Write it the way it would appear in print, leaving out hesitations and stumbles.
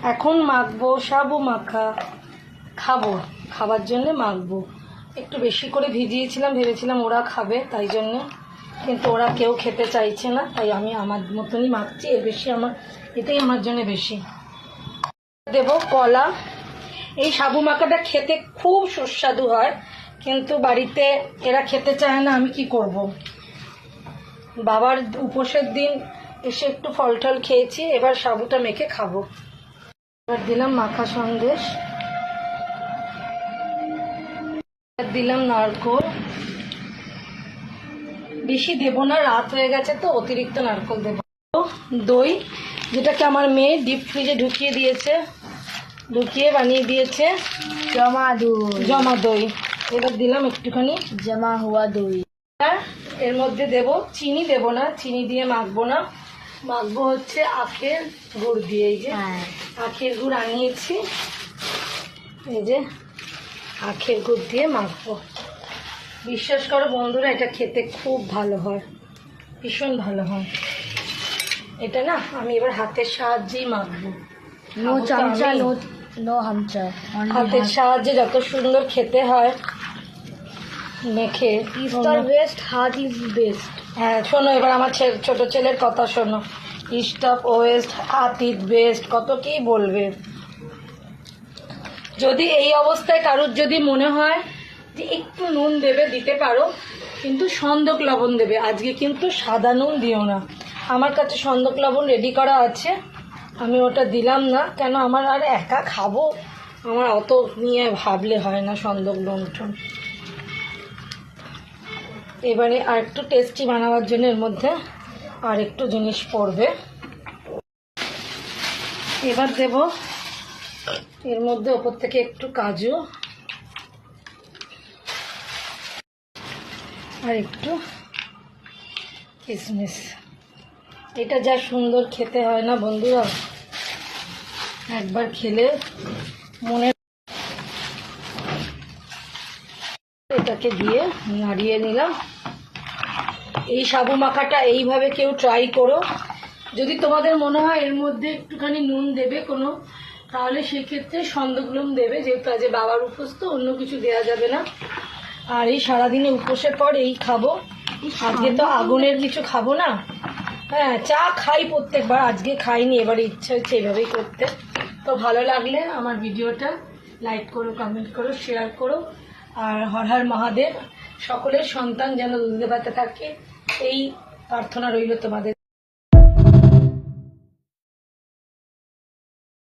এখন মাখবো সাবু মাখা, খাবো, খাবার জন্য মাখবো। একটু বেশি করে ভিজিয়েছিলাম, ভেবেছিলাম ওরা খাবে তাই জন্য, কিন্তু ওরা কেউ খেতে চাইছে না, তাই আমি আমার মতনই মাখছি। এর বেশি এটাই আমার জন্য বেশি। দেব কলা। এই সাবু মাখাটা খেতে খুব সুস্বাদু হয়, কিন্তু বাড়িতে এরা খেতে চায় না, আমি কি করব। বাবার উপোসের দিন এসে একটু ফল টল খেয়েছি, এবার সাবুটা মেখে খাবো। এবার দিলাম মাখা সন্দেশ, দিলাম নারকোল। বেশি দেব না, রাত হয়ে গেছে তো, অতিরিক্ত নারকোল দেব। দই, যেটাকে আমার মেয়ে ডিপ ফ্রিজে ঢুকিয়ে বানিয়ে দিয়েছে, জমা দই। এবার দিলাম একটুখানি জমা হওয়া দই। এর মধ্যে দেব, চিনি দেব না, চিনি দিয়ে মাখবো না, মাখবো হচ্ছে আখের গুড় দিয়ে। এই যে আখের গুড় আনিয়েছি, এই যে আখের গুড় দিয়ে মাখবো। বিশ্বাস করো বন্ধুরা, এটা খেতে খুব ভালো হয়, ভীষণ ভালো হয়। এটা না আমি এবার হাতের সাহায্যেই মাখবো, নো চামচা, নো হামচা, হাতের সাহায্যে যত সুন্দর খেতে হয় মেখে। বেস্ট, হাত ইজ বেস্ট। হ্যাঁ শোনো, এবার আমার ছোট ছেলের কথা শোনো। ইস্ট অফ ওয়েস্ট, হাত ইজ বেস্ট, কত কি বলবে। যদি এই অবস্থায় কারুর যদি মনে হয় যে একটু নুন দেবে, দিতে পারো, কিন্তু সন্দক লবণ দেবে। আজকে কিন্তু সাদা নুন দিও না। আমার কাছে সন্দক লবণ রেডি করা আছে, আমি ওটা দিলাম না, কেন আমার আর একা খাবো, আমার অত নিয়ে ভাবলে হয় না সন্দক নুন টুন। এবারে আর একটু টেস্টি বানাবার জন্য এর মধ্যে আর একটু জিনিস পড়বে। এবার দেব এর মধ্যে ওপর থেকে একটু কাজু আর একটু কিশমিশ। এটা যা সুন্দর খেতে হয় না বন্ধুরা, একবার খেলে মনে। এটাকে দিয়ে নাড়িয়ে নিলাম। এই সাবু মাখাটা এইভাবে কেউ ট্রাই করো। যদি তোমাদের মনে হয় এর মধ্যে একটুখানি নুন দেবে কোনো, তাহলে সেক্ষেত্রে সন্দকলুম দেবে, যেহেতু আজ বাবার উপোস তো অন্য কিছু দেওয়া যাবে না। আর এই সারাদিনে উপোসের পর এই খাবো, আজকে তো আগুনের কিছু খাবো না। হ্যাঁ, চা খাই প্রত্যেকবার, আজকে খাইনি, এবারে ইচ্ছা হচ্ছে এইভাবেই করতে। তো ভালো লাগলে আমার ভিডিওটা লাইক করো, কমেন্ট করো, শেয়ার করো। আর হর হর মহাদেব, সকলের সন্তান যেন দুধে ভাতে থাকে, এই প্রার্থনা রইল তোমাদের।